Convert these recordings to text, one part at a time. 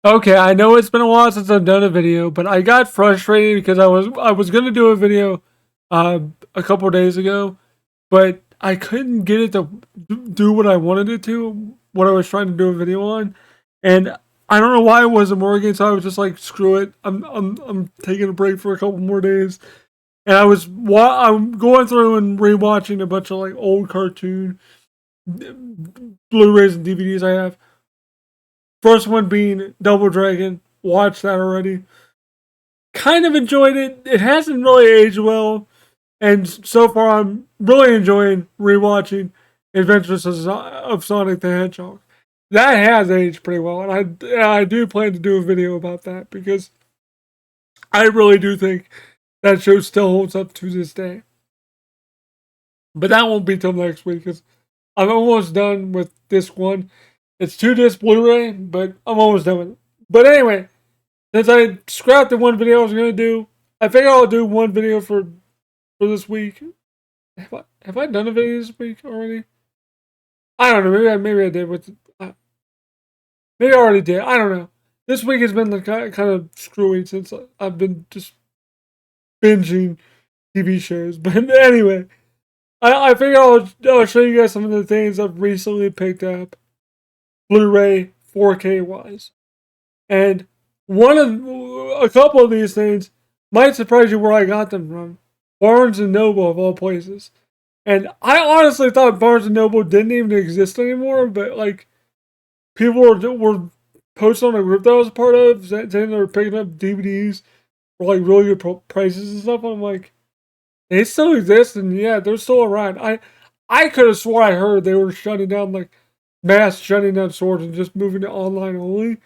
Okay, I know it's been a while since I've done a video, but I got frustrated because I was gonna do a video a couple of days ago, but I couldn't get it to do what I wanted it to, what I was trying to do a video on, and I don't know why it wasn't working. So I was just like, screw it, I'm taking a break for a couple more days, and I'm going through and rewatching a bunch of like old cartoon Blu-rays and DVDs I have. First one being Double Dragon. Watched that already. Kind of enjoyed it. It hasn't really aged well, and so far I'm really enjoying rewatching Adventures of Sonic the Hedgehog. That has aged pretty well, and I do plan to do a video about that because I really do think that show still holds up to this day. But that won't be till next week because I'm almost done with disc one. It's 2 disc Blu-ray, but I'm almost done with it. But anyway, since I scrapped the one video I was gonna do, I think I'll do one video for this week. Have I done a video this week already? I don't know. Maybe I did with. Maybe I already did. I don't know. This week has been kind of screwy since I've been just binging TV shows. But anyway, I figure I'll show you guys some of the things I've recently picked up, Blu-ray 4K wise, and a couple of these things might surprise you where I got them from. Barnes and Noble of all places. And I honestly thought Barnes and Noble didn't even exist anymore, but like people were posting on a group that I was a part of saying they were picking up DVDs for like really good prices and stuff. I'm like, they still exist, and yeah, they're still around. I could have swore I heard they were shutting down like mass shutting down stores and just moving to online only,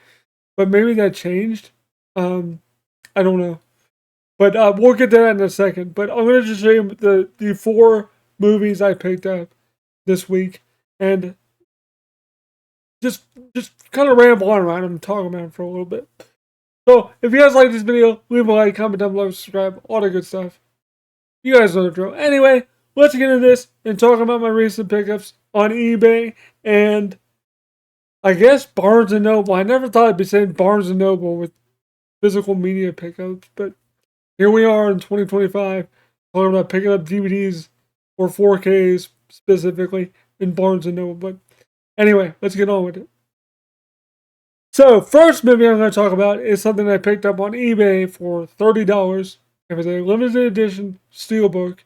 but maybe that changed. Um, I don't know. But we'll get to that in a second. But I'm gonna just show you the 4 movies I picked up this week, and just kind of ramble on around them, talk about them for a little bit. So if you guys like this video, leave a like, comment down below, subscribe, all that good stuff. You guys know the drill. Anyway, let's get into this and talk about my recent pickups on eBay and I guess Barnes and Noble. I never thought I'd be saying Barnes and Noble with physical media pickups, but here we are in 2025 talking about picking up DVDs or 4Ks specifically in Barnes and Noble. But anyway, let's get on with it. So, first movie I'm going to talk about is something I picked up on eBay for $30. It was a limited edition steelbook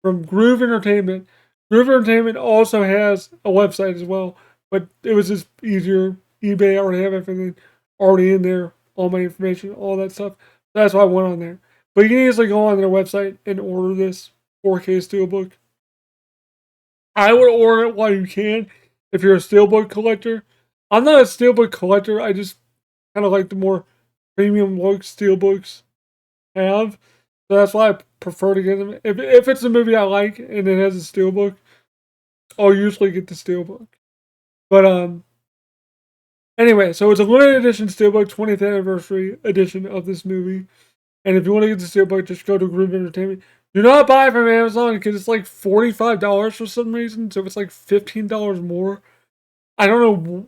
from Groove Entertainment. Groove Entertainment also has a website as well, but it was just easier. eBay already have everything already in there, all my information, all that stuff. That's why I went on there. But you can easily go on their website and order this 4K steelbook. I would order it while you can if you're a steelbook collector. I'm not a steelbook collector. I just kind of like the more premium look steelbooks have. So that's why I prefer to get them. If it's a movie I like and it has a steelbook, I'll usually get the steelbook. But anyway, so it's a limited edition steelbook, 20th anniversary edition of this movie. And if you want to get the steelbook, just go to Groove Entertainment. Do not buy it from Amazon because it's like $45 for some reason. So it's like $15 more. I don't know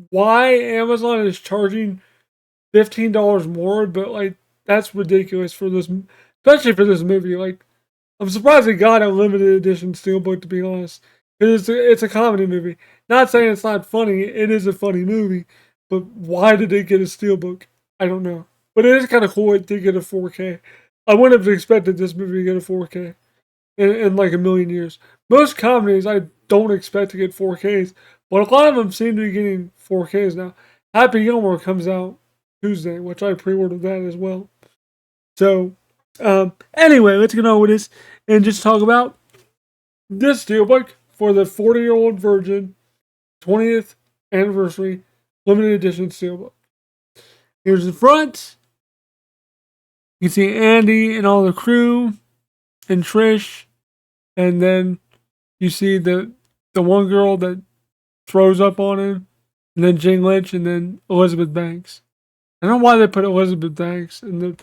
why Amazon is charging $15 more, but like that's ridiculous for this, especially for this movie. Like I'm surprised they got a limited edition steelbook, to be honest, because it's a comedy movie. Not saying it's not funny; it is a funny movie, but why did they get a steelbook? I don't know. But it is kind of cool it did get a 4K. I wouldn't have expected this movie to get a 4K in like a million years. Most comedies I don't expect to get 4Ks, but a lot of them seem to be getting 4Ks now. Happy Gilmore comes out Tuesday, which I pre-ordered that as well. So, anyway, let's get on with this and just talk about this steelbook for the 40-year-old virgin 20th anniversary limited edition steelbook. Here's the front. You can see Andy and all the crew and Trish, and then you see the one girl that throws up on him, and then Jane Lynch, and then Elizabeth Banks. I don't know why they put Elizabeth Banks in the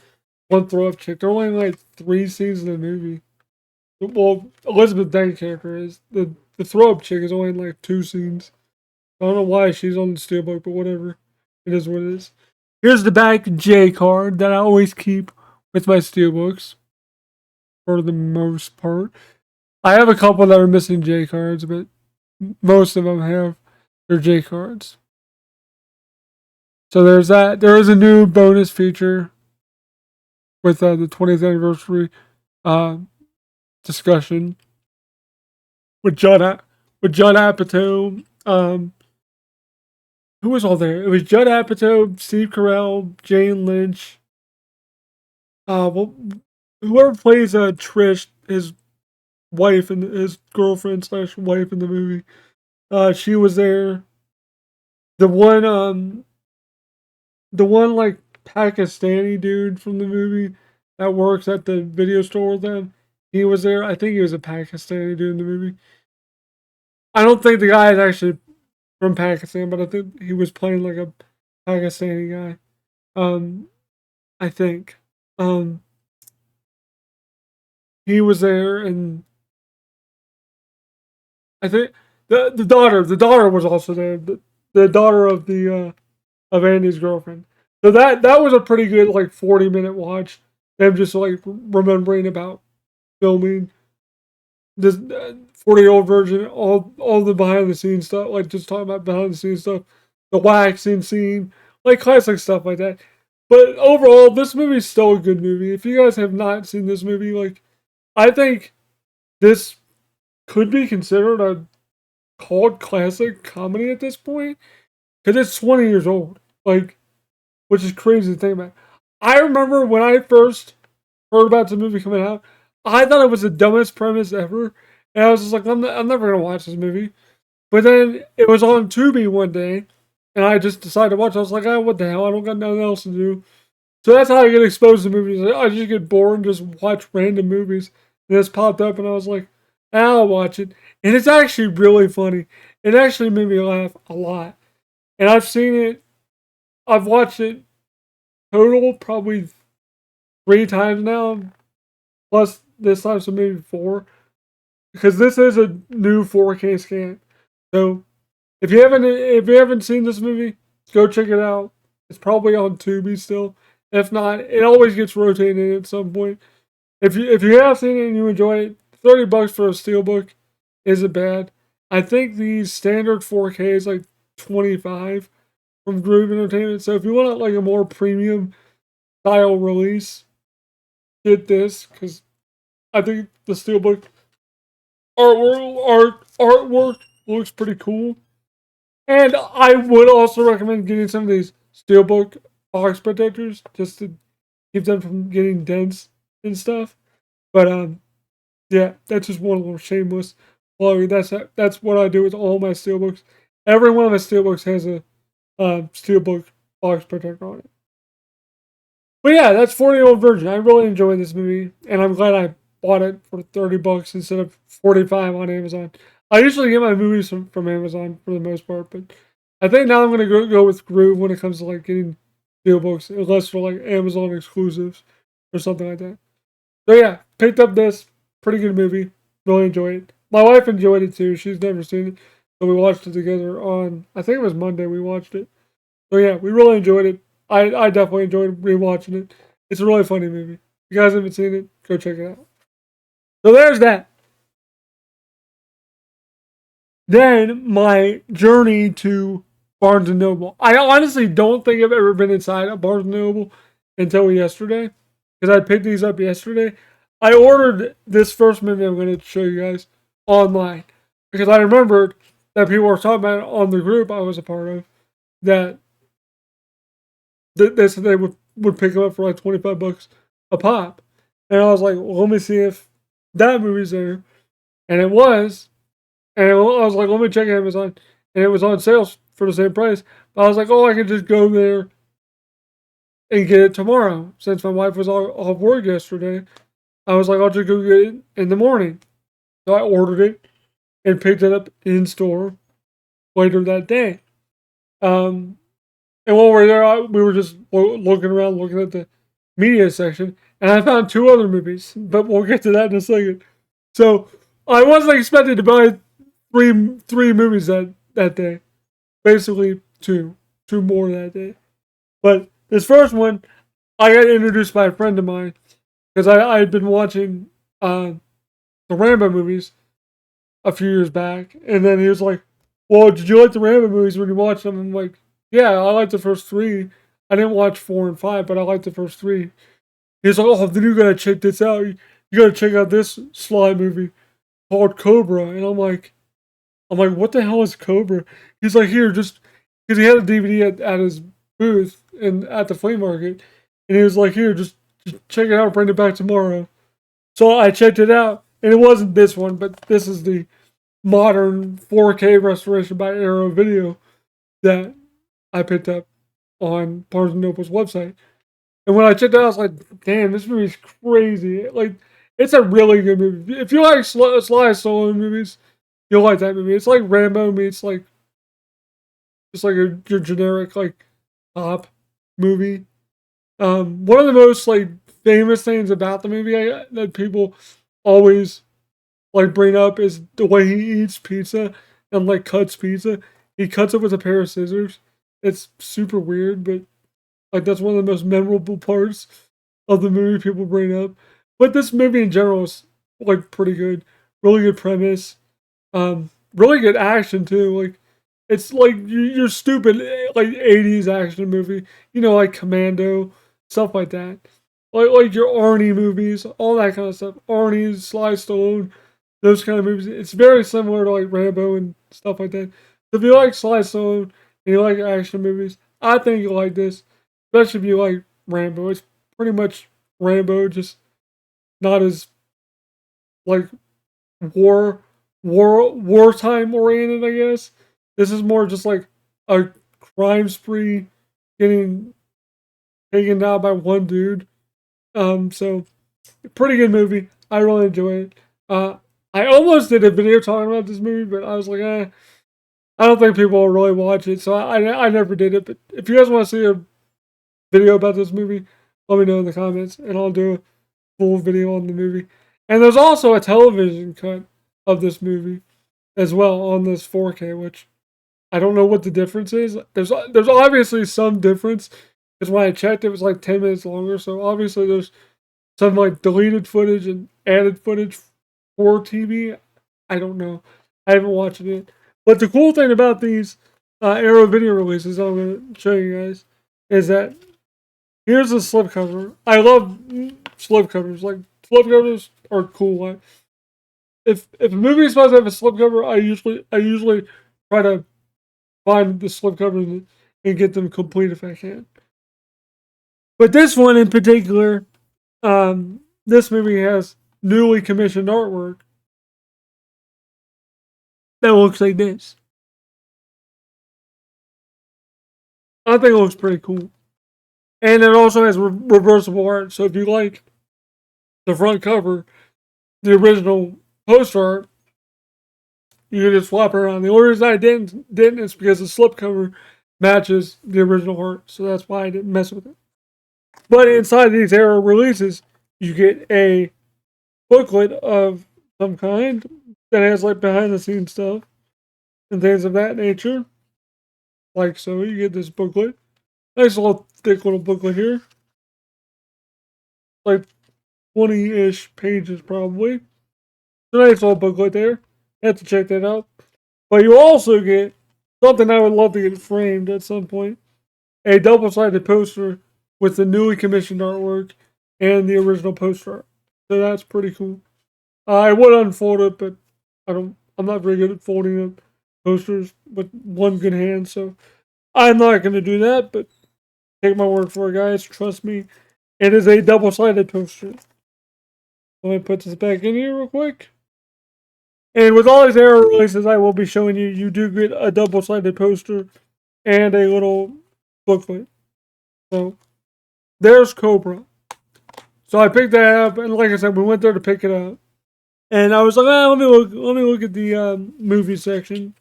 one throw up chick. There are only like 3 scenes in the movie. Well, Elizabeth Banks' character is the throw up chick is only in like 2 scenes. I don't know why she's on the steelbook, but whatever. It is what it is. Here's the back J card that I always keep with my steelbooks for the most part. I have a couple that are missing J cards, but most of them have their J cards. So there's that. There is a new bonus feature with the 20th anniversary uh, discussion with Judd Apatow. Who was all there? It was Judd Apatow, Steve Carell, Jane Lynch. Well, whoever plays Trish, his wife and his girlfriend slash wife in the movie. She was there. The one like Pakistani dude from the movie that works at the video store with them. He was there. I think he was a Pakistani dude in the movie. I don't think the guy is actually from Pakistan, but I think he was playing like a Pakistani guy. I think. He was there, and I think the daughter was also there. The daughter of the of Andy's girlfriend. So that was a pretty good like 40-minute watch. Them just like remembering about filming this 40-year-old virgin, all the behind the scenes stuff, like just talking about behind the scenes stuff, the waxing scene, like classic stuff like that. But overall, this movie is still a good movie. If you guys have not seen this movie, like I think this could be considered a cult classic comedy at this point because it's 20 years old, like, which is crazy to think about. I remember when I first heard about the movie coming out, I thought it was the dumbest premise ever, and I was just like, I'm never gonna watch this movie. But then it was on Tubi one day, and I just decided to watch. I was like, oh, what the hell? I don't got nothing else to do. So that's how I get exposed to movies. I just get bored and just watch random movies. And this popped up, and I was like, I'll watch it. And it's actually really funny. It actually made me laugh a lot. And I've seen it. I've watched it total probably 3 times now, plus this time, so maybe 4. Because this is a new 4K scan. So if you haven't seen this movie, go check it out. It's probably on Tubi still. If not, it always gets rotated at some point. If you have seen it and you enjoy it, $30 for a steelbook isn't bad. I think the standard 4K is like 25 from Groove Entertainment. So if you want like a more premium style release, get this because I think the steelbook artwork looks pretty cool. And I would also recommend getting some of these steelbook box protectors just to keep them from getting dents and stuff. But yeah, that's just one little shameless plug. That's what I do with all my steelbooks. Every one of my steelbooks has a steelbook box protector on it. But yeah, that's 40-Year-Old Virgin. I really enjoyed this movie, and I'm glad I bought it for $30 instead of $45 on Amazon. I usually get my movies from Amazon for the most part, but I think now I'm gonna go with Groove when it comes to like getting steelbooks, unless for like Amazon exclusives or something like that. So yeah, picked up this pretty good movie. Really enjoyed it. My wife enjoyed it too. She's never seen it, so we watched it together on. I think it was Monday we watched it. So yeah, we really enjoyed it. I definitely enjoyed rewatching it. It's a really funny movie. If you guys haven't seen it, go check it out. So there's that. Then my journey to Barnes and Noble. I honestly don't think I've ever been inside a Barnes and Noble until yesterday, because I picked these up yesterday. I ordered this first movie I'm going to show you guys online because I remembered that people were talking about it on the group I was a part of that they said they would pick them up for like $25 a pop. And I was like, well, let me see if that movie's there. And it was. And I was like, let me check Amazon. And it was on sale for the same price. But I was like, oh, I could just go there and get it tomorrow. Since my wife was off work yesterday, I was like, I'll just go get it in the morning. So I ordered it and picked it up in store later that day. And while we were there, we were just looking around, looking at the media section, and I found 2 other movies, but we'll get to that in a second. So I wasn't expecting to buy three movies that day. Basically 2. two more that day. But this first one, I got introduced by a friend of mine because I had been watching the Rambo movies a few years back, and then he was like, "Well, did you like the Rambo movies when you watched them?" I'm like, "Yeah, I liked the first three. I didn't watch 4 and 5, but I liked the first three." He's like, "Oh, then you gotta check this out. You gotta check out this Sly movie called Cobra." And I'm like, "What the hell is Cobra?" He's like, "Here, just," because he had a DVD at his booth and at the flea market, and he was like, "Here, just check it out. Bring it back tomorrow." So I checked it out, and it wasn't this one, but this is the modern 4K restoration by Arrow Video that I picked up on Barnes& and Noble's website. And when I checked it out, I was like, damn, this movie's crazy. Like, it's a really good movie. If you like Sly Stallone movies, you'll like that movie. It's like Rambo meets like, just like your generic like cop movie. One of the most like famous things about the movie that people always like bring up is the way he eats pizza and like cuts pizza. He cuts it with a pair of scissors. It's super weird, but like that's one of the most memorable parts of the movie people bring up. But this movie in general is like pretty good. Really good premise. Really good action too. Like it's like your stupid like 80s action movie. You know, like Commando, stuff like that. Like your Arnie movies, all that kind of stuff. Arnie, Sly Stallone, those kind of movies. It's very similar to like Rambo and stuff like that. So if you like Sly Stallone and you like action movies, I think you'll like this. Especially if you like Rambo. It's pretty much Rambo, just not as like wartime oriented, I guess. This is more just like a crime spree getting taken down by one dude. So pretty good movie. I really enjoy it. I almost did a video talking about this movie, but I was like, I don't think people will really watch it, so I never did it. But if you guys want to see a video about this movie, let me know in the comments, and I'll do a full video on the movie. And there's also a television cut of this movie as well on this 4K, which I don't know what the difference is. There's obviously some difference because when I checked, it was like 10 minutes longer. So obviously there's some like deleted footage and added footage for TV. I don't know. I haven't watched it yet. But the cool thing about these Arrow video releases I'm going to show you guys is that here's the slipcover. I love slipcovers. Like slipcovers are cool. If a movie is supposed to have a slipcover, I usually try to find the slipcovers and get them complete if I can. But this one in particular, this movie has newly commissioned artwork that looks like this. I think it looks pretty cool. And it also has reversible art. So if you like the front cover, the original poster art, you can just swap it around. The only reason I didn't is because the slipcover matches the original art. So that's why I didn't mess with it. But inside these Arrow releases, you get a booklet of some kind that has like behind the scenes stuff and things of that nature. Like so, you get this booklet. Nice little thick little booklet here. Like 20-ish pages probably. It's a nice little booklet there. You have to check that out. But you also get something I would love to get framed at some point. A double-sided poster with the newly commissioned artwork and the original poster art. So that's pretty cool. I would unfold it, but I'm not very good at folding up posters with one good hand, so I'm not going to do that, but take my word for it, guys. Trust me. It is a double-sided poster. Let me put this back in here real quick. And with all these Arrow releases I will be showing you, you do get a double-sided poster and a little booklet. So, there's Cobra. So I picked that up, and like I said, we went there to pick it up. And I was like, let me look at the movie section,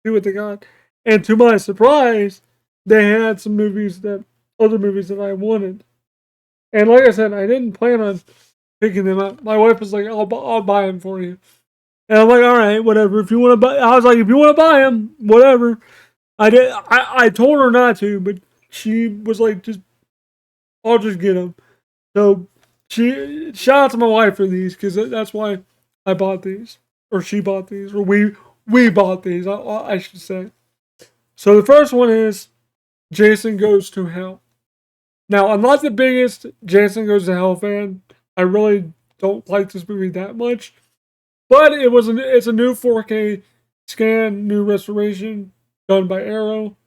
see what they got. And to my surprise, they had some other movies that I wanted. And like I said, I didn't plan on picking them up. My wife was like, I'll buy them for you. And I'm like, all right, whatever. If you want to buy, I was like, if you want to buy them, whatever. I did. I told her not to, but she was like, "Just I'll just get them." So she shout out to my wife for these because that's why I bought these, or she bought these, or we bought these. I should say. So the first one is Jason Goes to Hell. Now I'm not the biggest Jason Goes to Hell fan. I really don't like this movie that much, but it's a new 4K scan, new restoration done by Arrow.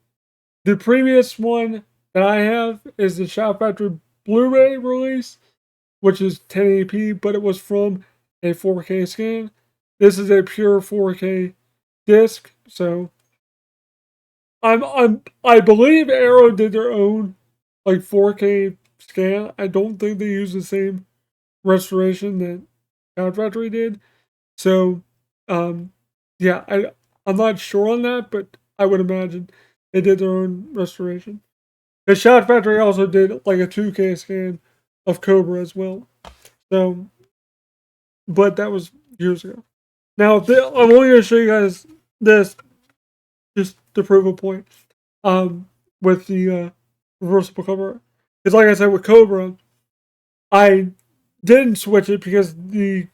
The previous one that I have is the Shout Factory Blu-ray release, which is 1080p, but it was from a 4K scan. This is a pure 4K disc, so I believe Arrow did their own like 4K scan. I don't think they used the same restoration that Shout Factory did. So, um, yeah, I'm not sure on that, but I would imagine they did their own restoration. The Shout Factory also did like a 2K scan of Cobra as well. So, but that was years ago. Now, I'm only going to show you guys this just to prove a point. With the reversible cover, because like I said with Cobra, I didn't switch it because the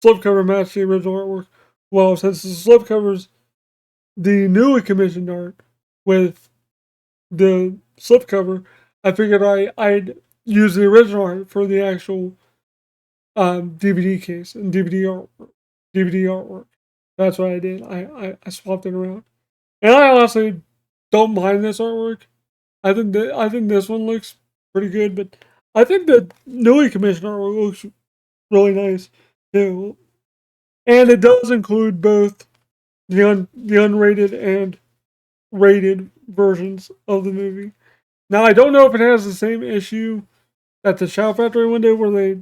slipcover matched the original artwork. Well, since the slipcovers the newly commissioned art with the slipcover, I figured I'd use the original art for the actual DVD case and DVD artwork. That's what I did. I swapped it around, and I honestly don't mind this artwork. I think this one looks pretty good, but I think the newly commissioned artwork looks really nice too, and it does include both the unrated and rated versions of the movie. Now I don't know if it has the same issue that the Shout Factory one did, where they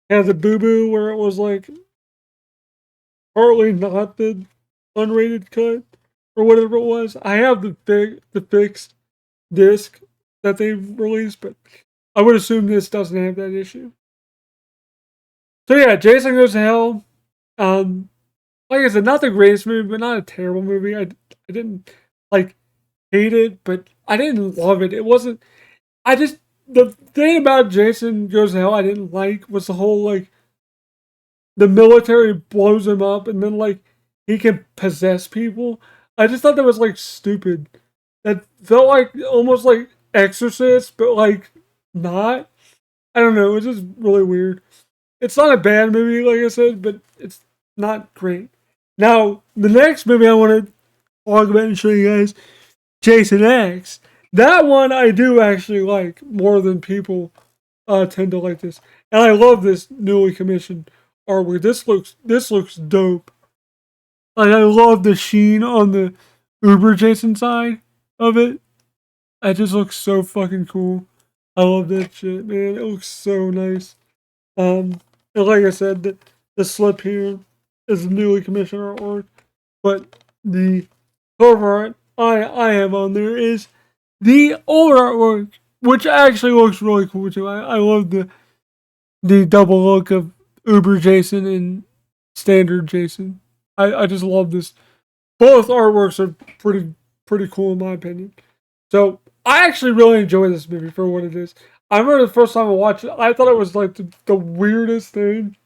had the boo boo, where it was like partly not the unrated cut or whatever it was. I have the fixed disc that they released, but I would assume this doesn't have that issue. So yeah, Jason Goes to Hell. Um, like I said, not the greatest movie, but not a terrible movie. I didn't like hate it, but I didn't love it. It wasn't. I just the thing about Jason Goes to Hell I didn't like was the whole like the military blows him up and then like he can possess people. I just thought that was like stupid. That felt like almost like Exorcist, but like not. I don't know. It was just really weird. It's not a bad movie, like I said, but it's not great. Now, the next movie I want to talk about and show you guys, Jason X. That one I do actually like more than people tend to like this, and I love this newly commissioned artwork. This looks dope. Like I love the sheen on the Uber Jason side of it. It just looks so fucking cool. I love that shit, man. It looks so nice. And like I said, the slip here is newly commissioned artwork, but the cover art I have on there is the old artwork, which actually looks really cool too. I love the double look of Uber Jason and standard Jason. I just love this. Both artworks are pretty cool in my opinion. So I actually really enjoy this movie for what it is. I remember the first time I watched it, I thought it was like the weirdest thing.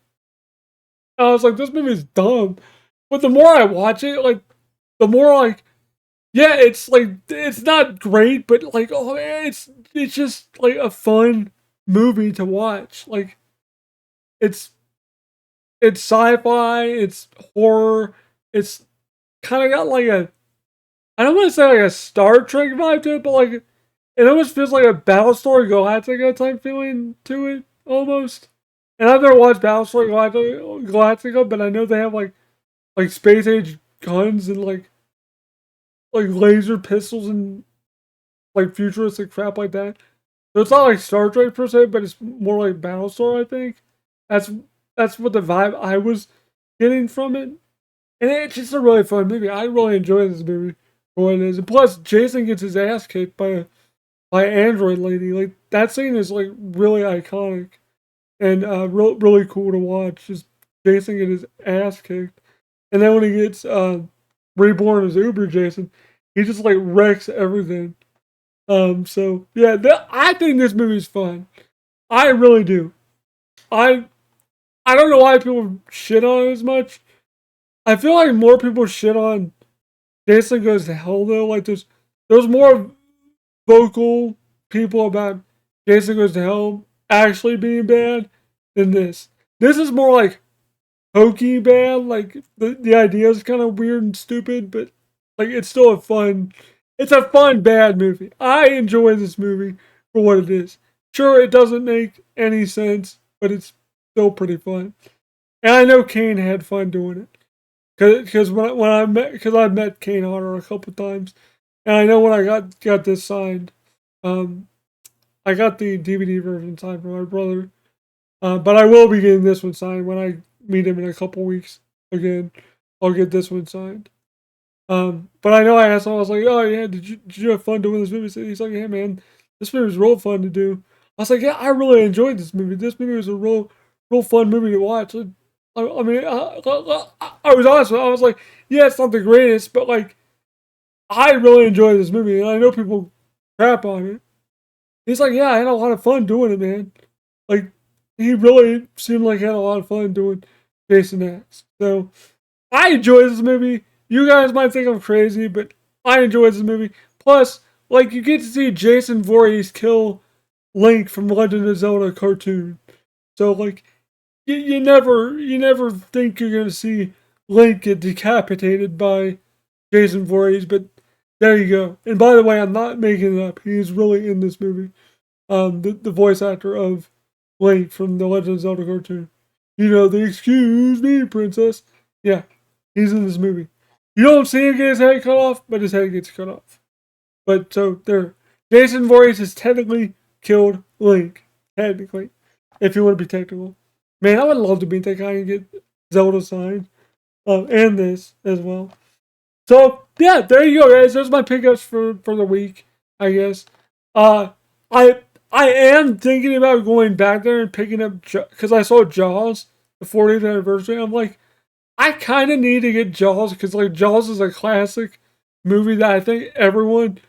I was like, this movie's dumb. But the more I watch it, like the more like, yeah, it's like it's not great, but like, oh man, it's just like a fun movie to watch. Like it's it's sci-fi, it's horror, it's kind of got like a I don't want to say like a Star Trek vibe to it, but like it almost feels like a Battlestar Galactica type feeling to it, almost. And I've never watched Battlestar Galactica, but I know they have like space age guns and like laser pistols and like futuristic crap like that. So it's not like Star Trek per se, but it's more like Battlestar. I think that's that's what the vibe I was getting from it, and it's just a really fun movie. I really enjoy this movie for what it is. And plus, Jason gets his ass kicked by Android Lady. Like that scene is like really iconic and really cool to watch. Just Jason get his ass kicked, and then when he gets reborn as Uber Jason, He just like wrecks everything. So yeah, I think this movie's fun. I really do. I I don't know why people shit on it as much. I feel like more people shit on Jason Goes to Hell though. Like there's more vocal people about Jason Goes to Hell actually being bad than this. This is more like hokey bad. Like the idea is kind of weird and stupid, but like it's still it's a fun bad movie. I enjoy this movie for what it is. Sure, it doesn't make any sense, but it's still pretty fun. And I know Kane had fun doing it. Because when I met, because I met Kane Hodder a couple times, and I know when I got this signed, um, I got the DVD version signed for my brother, but I will be getting this one signed when I meet him in a couple weeks again. I'll get this one signed. But I know I asked him, I was like, "Oh yeah, did you have fun doing this movie?" He's like, "Yeah, man, this movie was real fun to do." I was like, "Yeah, I really enjoyed this movie. This movie was a real fun movie to watch." I mean, I was honest. I was like, "Yeah, it's not the greatest, but like, I really enjoyed this movie, and I know people crap on it." He's like, "Yeah, I had a lot of fun doing it, man." Like, he really seemed like he had a lot of fun doing Jason X. So I enjoy this movie. You guys might think I'm crazy, but I enjoy this movie. Plus, like, you get to see Jason Voorhees kill Link from Legend of Zelda cartoon. So like, you never think you're gonna see Link get decapitated by Jason Voorhees, but there you go. And by the way, I'm not making it up. He is really in this movie. The voice actor of Link from the Legend of Zelda cartoon. You know the excuse me, princess. Yeah, he's in this movie. You don't see him get his head cut off, but his head gets cut off. But so there, Jason Voorhees has technically killed Link. Technically, if you want to be technical. Man, I would love to be that guy and get Zelda signed. And this as well. So yeah, there you go, guys. Those are my pickups for the week, I guess. Uh, I am thinking about going back there and picking up because I saw Jaws, the 40th anniversary. I'm like, I kind of need to get Jaws because like Jaws is a classic movie that I think everyone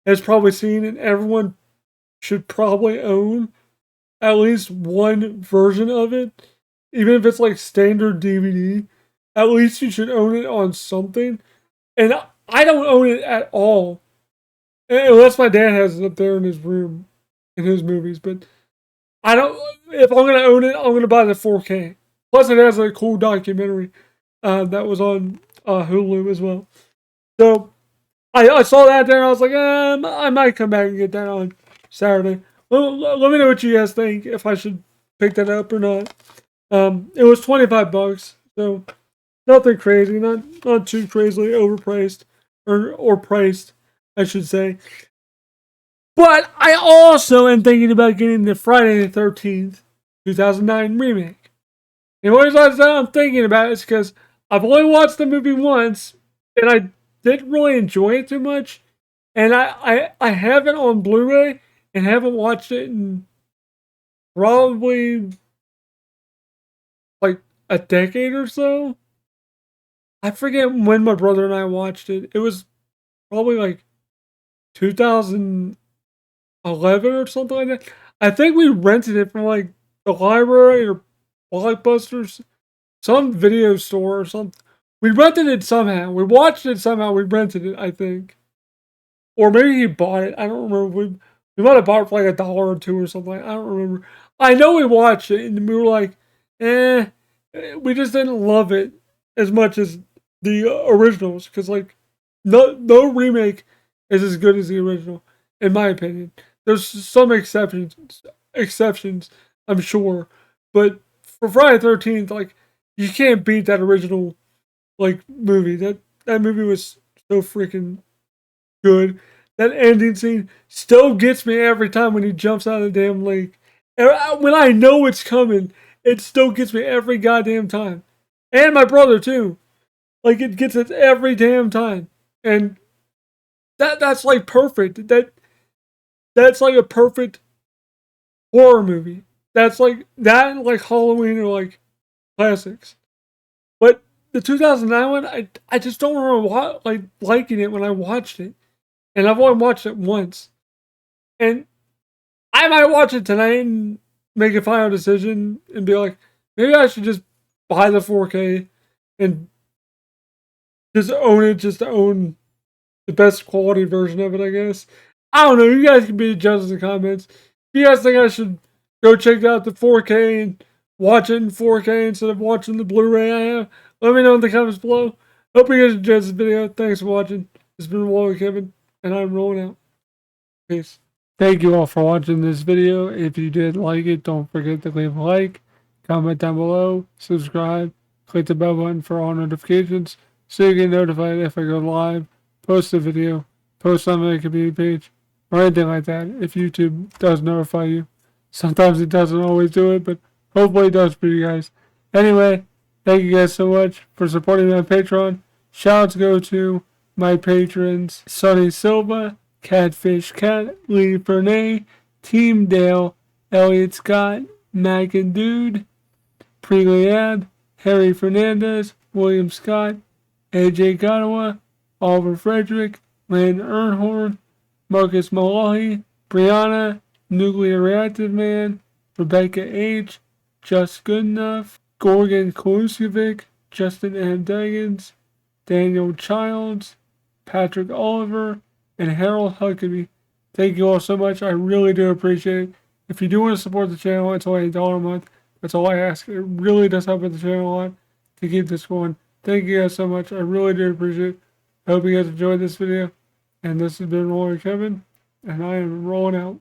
has probably seen and everyone should probably own at least one version of it, even if it's like standard DVD. At least you should own it on something. And I don't own it at all, unless my dad has it up there in his room, in his movies. But I don't. If I'm gonna own it, I'm gonna buy the 4K. Plus, it has a cool documentary that was on Hulu as well. So I saw that there. And I was like, I might come back and get that on Saturday. Let me know what you guys think. If I should pick that up or not. It was $25, so nothing crazy. Not too crazily overpriced or priced, I should say. But I also am thinking about getting the Friday the 13th, 2009 remake. And what I'm thinking about is because I've only watched the movie once, and I didn't really enjoy it too much. And I have it on Blu-ray and haven't watched it in probably like a decade or so. I forget when my brother and I watched it. It was probably like 2011 or something like that. I think we rented it from like the library or Blockbusters, some video store or something. We rented it somehow. We watched it somehow. We rented it, I think. Or maybe he bought it. I don't remember. We might have bought it for like $1 or $2 or something. I don't remember. I know we watched it and we were like, eh. We just didn't love it as much as the originals because like no remake is as good as the original in my opinion. There's some exceptions I'm sure, but for Friday the 13th, like you can't beat that original like movie. That movie was so freaking good. That ending scene still gets me every time when he jumps out of the damn lake. When I know it's coming, it still gets me every goddamn time. And my brother too. Like it gets it every damn time. And that's like perfect. That's like a perfect horror movie. That's like that and like Halloween are like classics. But the 2009 one, I just don't remember liking it when I watched it. and I've only watched it once. And I might watch it tonight and make a final decision and be like, maybe I should just buy the 4K and just own it, just to own the best quality version of it, I guess. I don't know. You guys can be the judges in the comments. If you guys think I should go check out the 4K and watch it in 4K instead of watching the Blu-ray I have, let me know in the comments below. Hope you guys enjoyed this video. Thanks for watching. It's been RollingWithKevin, and I'm rolling out. Peace. Thank you all for watching this video. If you did like it, don't forget to leave a like, comment down below, subscribe, click the bell button for all notifications so you get notified if I go live, post a video, post on my community page, or anything like that if YouTube does notify you. Sometimes it doesn't always do it, but hopefully it does for you guys. Anyway, thank you guys so much for supporting me on Patreon. Shoutouts go to my patrons, Sonny Silva, Catfish Cat, Lee Fernay, Team Dale, Elliot Scott, Mac and Dude, Preliab, Harry Fernandez, William Scott, AJ Gottawa, Oliver Frederick, Lynn Ernhorn, Marcus Malahi, Brianna, Nuclear Reactive Man, Rebecca H., Just Good Enough, Gorgon Koluskovic, Justin M. Daggins, Daniel Childs, Patrick Oliver, and Harold Huckabee. Thank you all so much. I really do appreciate it. If you do want to support the channel, it's only $1 a month. That's all I ask. It really does help with the channel a lot to keep this going. Thank you guys so much. I really do appreciate it. I hope you guys enjoyed this video. And this has been RollingWithKevin, and I am rolling out.